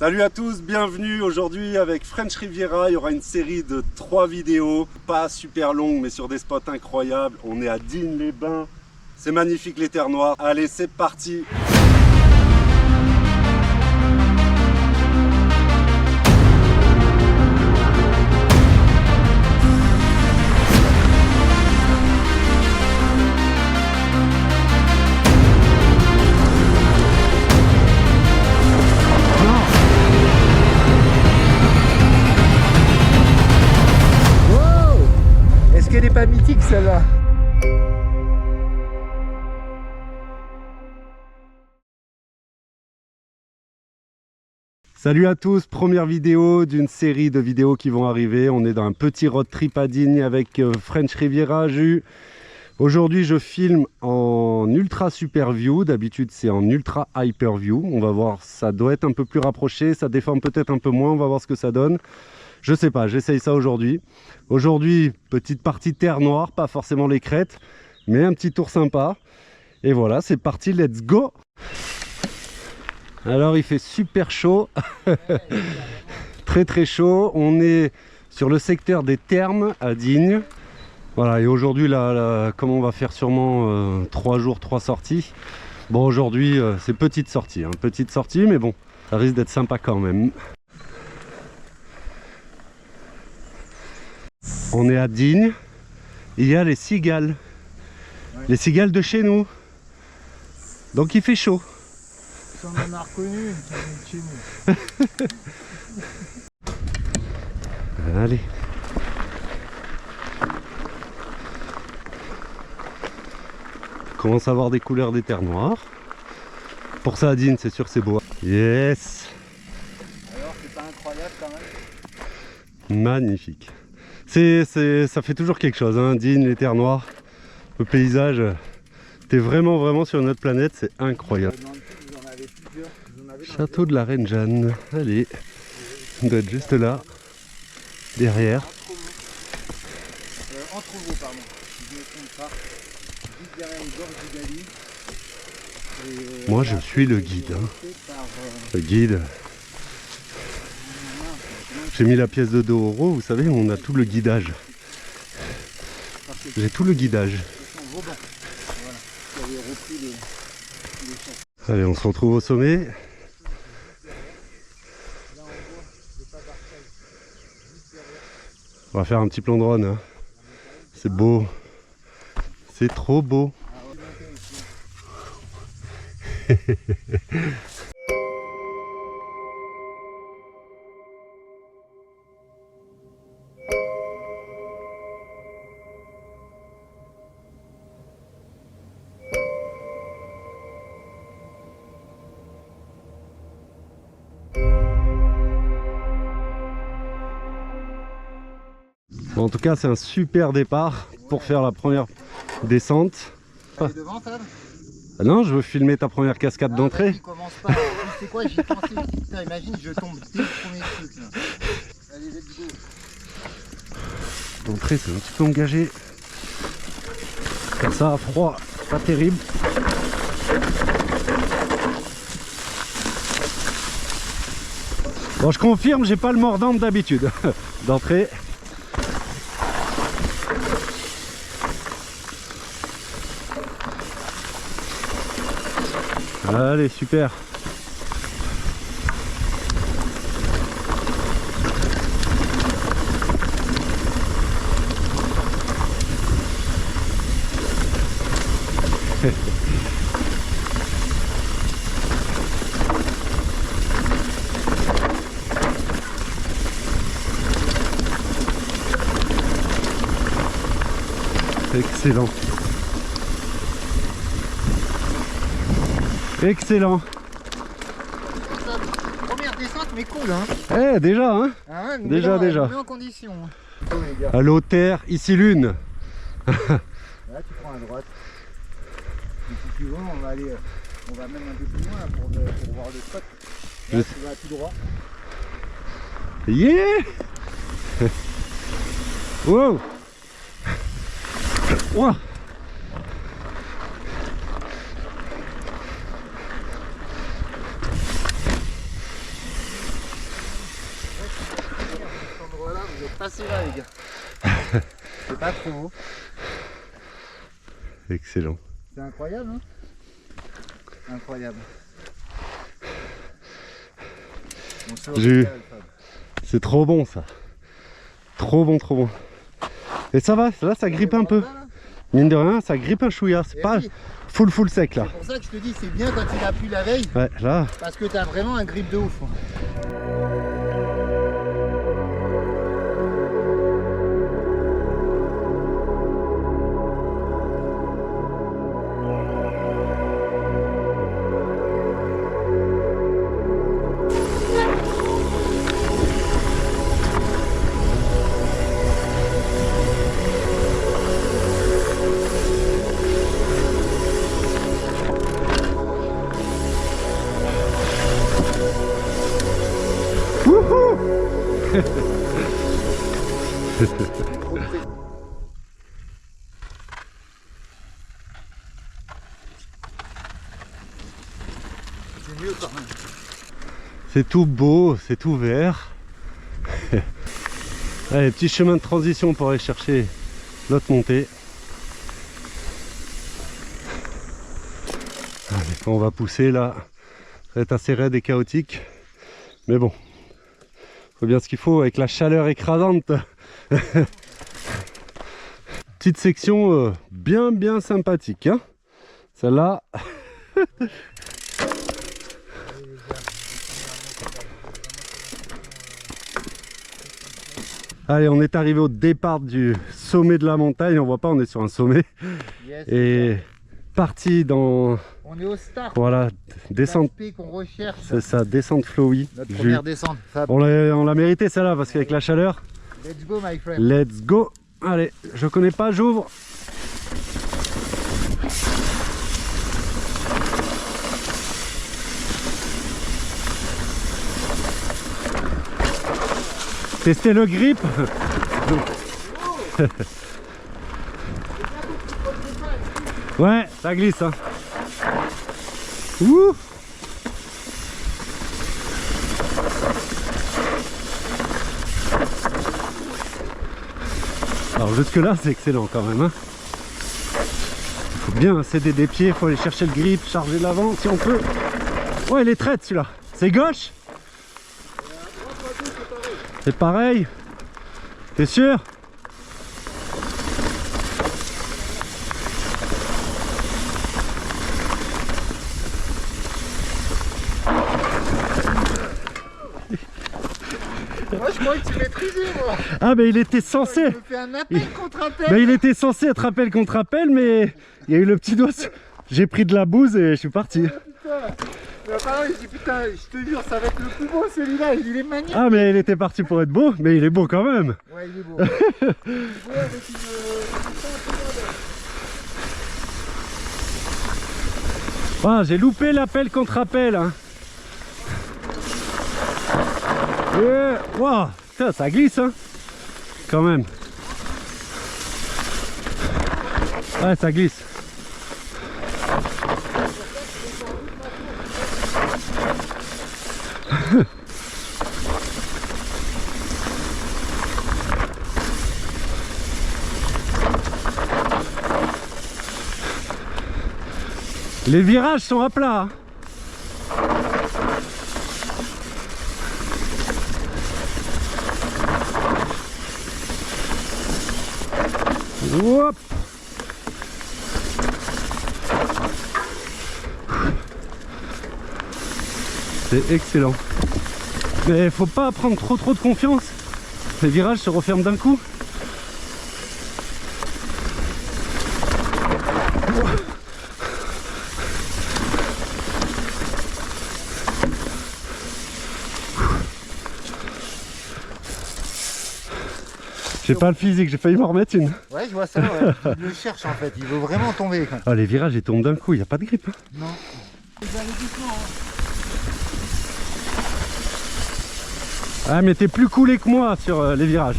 Salut à tous, bienvenue aujourd'hui avec French Riviera. Il y aura une série de 3 vidéos, pas super longues mais sur des spots incroyables. On est à Digne-les-Bains, c'est magnifique les terres noires. Allez, c'est parti! Elle n'est pas mythique celle-là. Salut à tous, première vidéo d'une série de vidéos qui vont arriver. On est dans un petit road trip à Digne avec French Riviera. Aujourd'hui je filme en ultra super view, d'habitude c'est en ultra hyper view. On va voir, ça doit être un peu plus rapproché, ça déforme peut-être un peu moins, on va voir ce que ça donne. Je sais pas, j'essaye ça aujourd'hui. Aujourd'hui, petite partie terre noire, pas forcément les crêtes, mais un petit tour sympa. Et voilà, c'est parti, let's go! Alors il fait super chaud, très très chaud. On est sur le secteur des Thermes à Digne. Voilà, et aujourd'hui, là, comme on va faire sûrement 3 jours, 3 sorties. Bon, aujourd'hui, c'est petite sortie, hein, petite sortie, mais bon, ça risque d'être sympa quand même. On est à Digne, il y a les cigales, les cigales de chez nous, donc il fait chaud. On en a reconnu, chez nous. Allez. On commence à avoir des couleurs des terres noires. Pour ça à Digne, c'est sûr que c'est beau. Yes. Alors c'est pas incroyable quand même? Magnifique. Ça fait toujours quelque chose, hein. Digne, les terres noires, le paysage. T'es vraiment sur une autre planète, c'est incroyable. Château de la Reine Jeanne. Allez, on doit être juste là, derrière. Entrevaux, pardon, si je ne me trompe pas. Juste derrière une gorge du Dali. Moi je suis le guide, hein. Le guide. J'ai mis la pièce de 2 €, vous savez, on a tout le guidage. J'ai tout le guidage. Allez, on se retrouve au sommet. On va faire un petit plan drone, hein. C'est beau. C'est trop beau. Bon, en tout cas, c'est un super départ pour faire la première descente. Allez devant, Tad. Ah non, je veux filmer ta première cascade d'entrée. Commence pas. C'est quoi, j'y pensais. Putain, imagine, je tombe dès le premier truc là. Allez, let's go. L'entrée, c'est un petit peu engagé. Faire ça à froid, pas terrible. Bon, je confirme, j'ai pas le mordant d'habitude d'entrée. Allez, super. Excellent. Excellent. Première descente, mais cool, hein. Eh, déjà, hein. Ah ouais, déjà. On met en condition. Oh, les gars. À l'eau terre, ici lune. Là, tu prends à droite. Et si tu veux, on va même un peu plus loin pour voir le spot. Là, tu vas tout droit. Yeah. Wow. Wow. Vous êtes passé là les gars. C'est pas trop haut. Excellent. C'est incroyable hein. Incroyable. Bon, c'est trop bon ça. Trop bon, trop bon. Et ça va, là ça grippe un peu. Mine de rien, ça grippe un chouïa. C'est pas full sec là. C'est pour ça que je te dis, c'est bien quand il a plu la veille. Ouais, là. Parce que t'as vraiment un grip de ouf. C'est mieux quand même. C'est tout beau, c'est tout vert. Allez, petit chemin de transition pour aller chercher l'autre montée. Allez, on va pousser là. Ça va être assez raide et chaotique. Mais bon, faut bien ce qu'il faut avec la chaleur écrasante. Petite section bien sympathique. Hein, celle-là. Allez, on est arrivé au départ du sommet de la montagne. On voit pas, on est sur un sommet. Yes, et parti dans... On est au start. Voilà, descente. qu'on recherche. C'est ça, descente flowy. Notre première descente. Fab. On l'a mérité celle-là parce qu'avec la chaleur. Let's go my friend. Let's go. Allez, je connais pas, j'ouvre. Tester le grip. Ouais, ça glisse hein. Ouh. Alors jusque là c'est excellent quand même hein. Faut bien céder des pieds, faut aller chercher le grip, charger l'avant si on peut. Ouais, il est traite celui-là. C'est gauche? C'est pareil. T'es sûr? Moi je croyais que tu maîtrisais moi. Ah mais il était censé. Il me fait un appel contre appel. Mais il était censé être appel contre appel, mais il y a eu le petit doigt. J'ai pris de la bouse et je suis parti. Mais apparemment il dit putain, je te jure ça va être le plus beau celui-là, il est magnifique. Ah mais il était parti pour être beau, mais il est beau quand même. Ouais il est beau. Il est beau avec une... Ah, j'ai loupé l'appel contre appel hein. Wow, ça glisse hein. Quand même. Ouais, ça glisse. Les virages sont à plat. Hop. C'est excellent. Mais faut pas prendre trop de confiance. Les virages se referment d'un coup. J'ai pas le physique, j'ai failli m'en remettre une. Ouais, je vois ça, ouais. Il le cherche en fait, il veut vraiment tomber. Quoi. Ah, les virages ils tombent d'un coup, il n'y a pas de grip. Hein. Non. Ah, mais t'es plus coulé que moi sur les virages.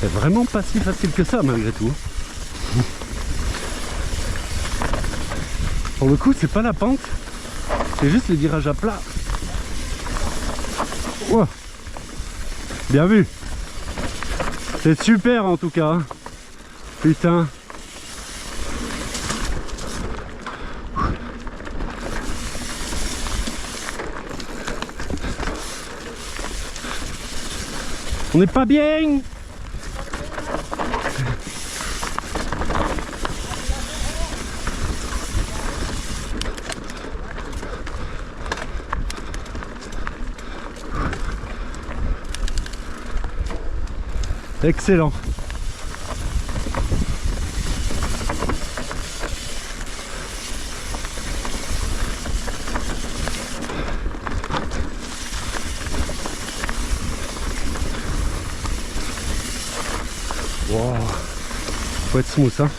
C'est vraiment pas si facile que ça malgré tout. Pour le coup, c'est pas la pente, c'est juste les virages à plat. Wow. Bien vu. C'est super en tout cas. Putain. On n'est pas bien. Excellent. Wow. Faut être smooth, hein.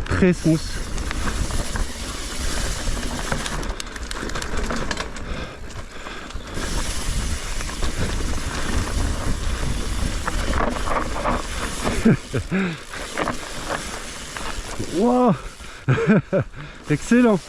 Très smooth. Wow. Excellent.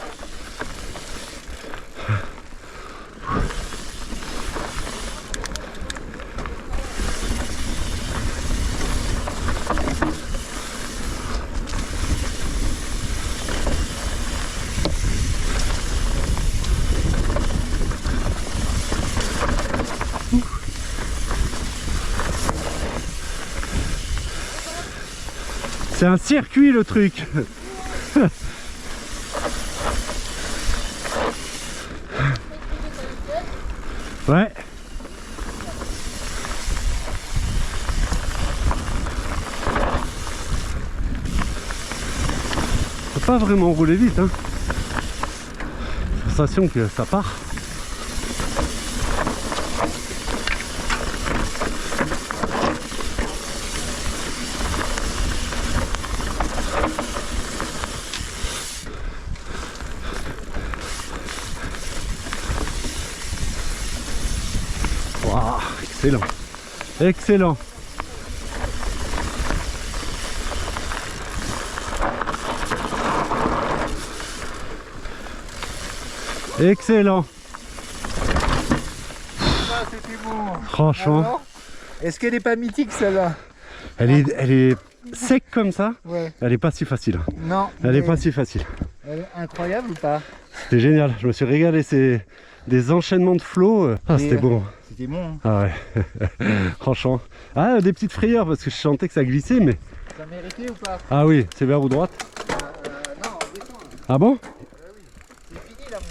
C'est un circuit le truc. Ouais. Faut pas vraiment rouler vite, hein. Sensation que ça part. Wow, excellent. Excellent. Excellent. Ah, c'était bon. Franchement. Est-ce qu'elle est pas mythique celle-là? Elle est sec comme ça. Ouais. Elle est pas si facile. Non. Elle est pas si facile. Elle est incroyable ou pas? C'était génial. Je me suis régalé. C'est des enchaînements de flow. Ah, c'était bon. C'était bon. Hein. Ah ouais. Franchement. Ah, des petites frayeurs parce que je sentais que ça glissait, mais. Ça méritait ou pas? Ah oui, c'est vers ou droite? Non, on descend. Ah bon? Oui. C'est fini la montée.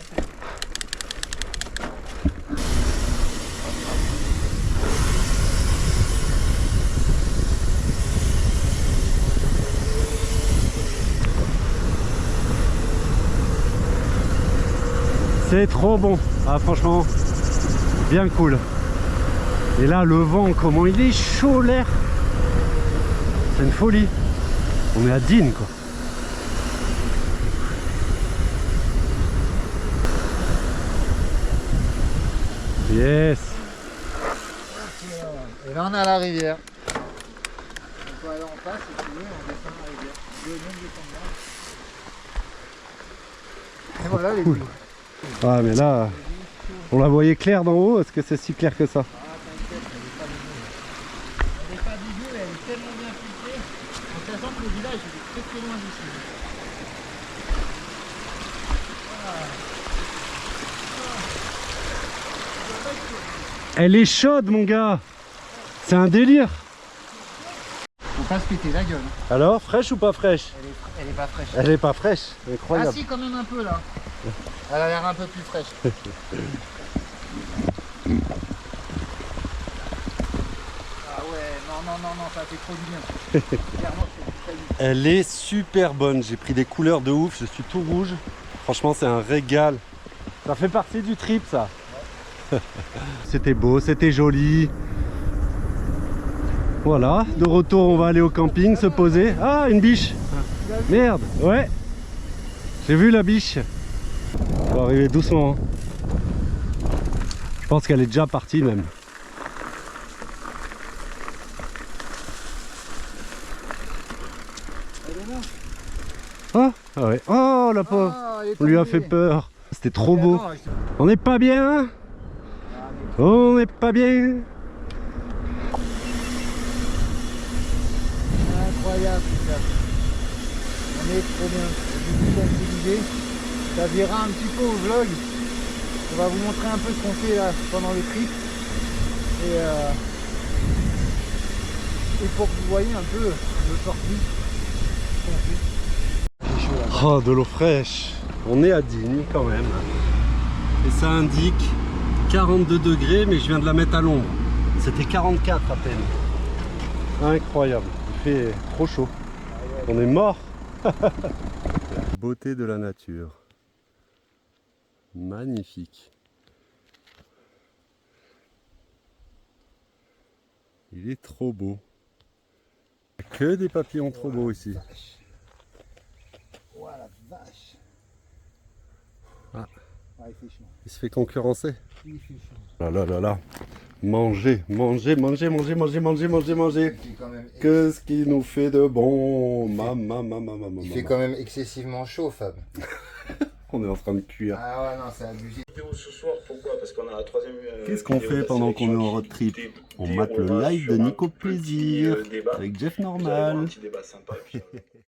C'est trop bon. Ah franchement, bien cool. Et là, le vent, comment il est chaud l'air. C'est une folie. On est à Dean quoi. Yes. Et là on a la rivière. On peut aller en face et puis on descend la rivière. Le même descend là. Et voilà les coups. Ah mais là, on la voyait claire d'en haut. Est-ce que c'est si clair que ça? Elle est pas dégueu, elle est tellement bien filtrée. En sachant que le village il est très loin d'ici. Elle est chaude mon gars. C'est un délire. Faut pas se péter la gueule. Alors, fraîche ou pas fraîche? Elle est pas fraîche. Elle est pas fraîche. Ah Incroyable. si, quand même un peu là. Elle a l'air un peu plus fraîche. Ah ouais, non, ça fait trop du bien. Clairement, c'est très bien. Elle est super bonne. J'ai pris des couleurs de ouf. Je suis tout rouge. Franchement, c'est un régal. Ça fait partie du trip, ça. C'était beau, c'était joli. Voilà, de retour, on va aller au camping, se poser. Ah, une biche. Merde, ouais. J'ai vu la biche. On va arriver doucement. Je pense qu'elle est déjà partie même. Ah, ah ouais. Oh la pauvre, Ah, elle est on lui a tombée. fait peur. C'était trop Mais beau. attends, On n'est pas bien. On n'est pas bien. incroyable ça. On est trop bien. Du coup, comme je disais, ça verra un petit peu au vlog. On va vous montrer un peu ce qu'on fait là pendant le trip. Et pour que vous voyez un peu le sortie qu'on fait. C'est chaud là. Oh, de l'eau fraîche. On est à Digne quand même. Et ça indique 42 degrés, mais je viens de la mettre à l'ombre. C'était 44 à peine. Incroyable. Il fait trop chaud. On est mort. Beauté de la nature. Magnifique. Il est trop beau. Que des papillons trop beaux ici. Oh la vache. Ah. Ah, il fait chaud. Il se fait concurrencer. Il fait chaud. Là là là là. Manger, manger, manger, manger, manger, manger, manger, manger. Il fait quand même, Que ce qui nous fait de bon. il fait quand même excessivement chaud, Fab. On est en train de cuire. Ah ouais, non, c'est abusé. Ce soir, pourquoi? Parce qu'on a la troisième. Qu'est-ce qu'on fait pendant qu'on est en road trip? On mate le live de Nico Plaisir avec Jeff Normal. Un petit débat sympa.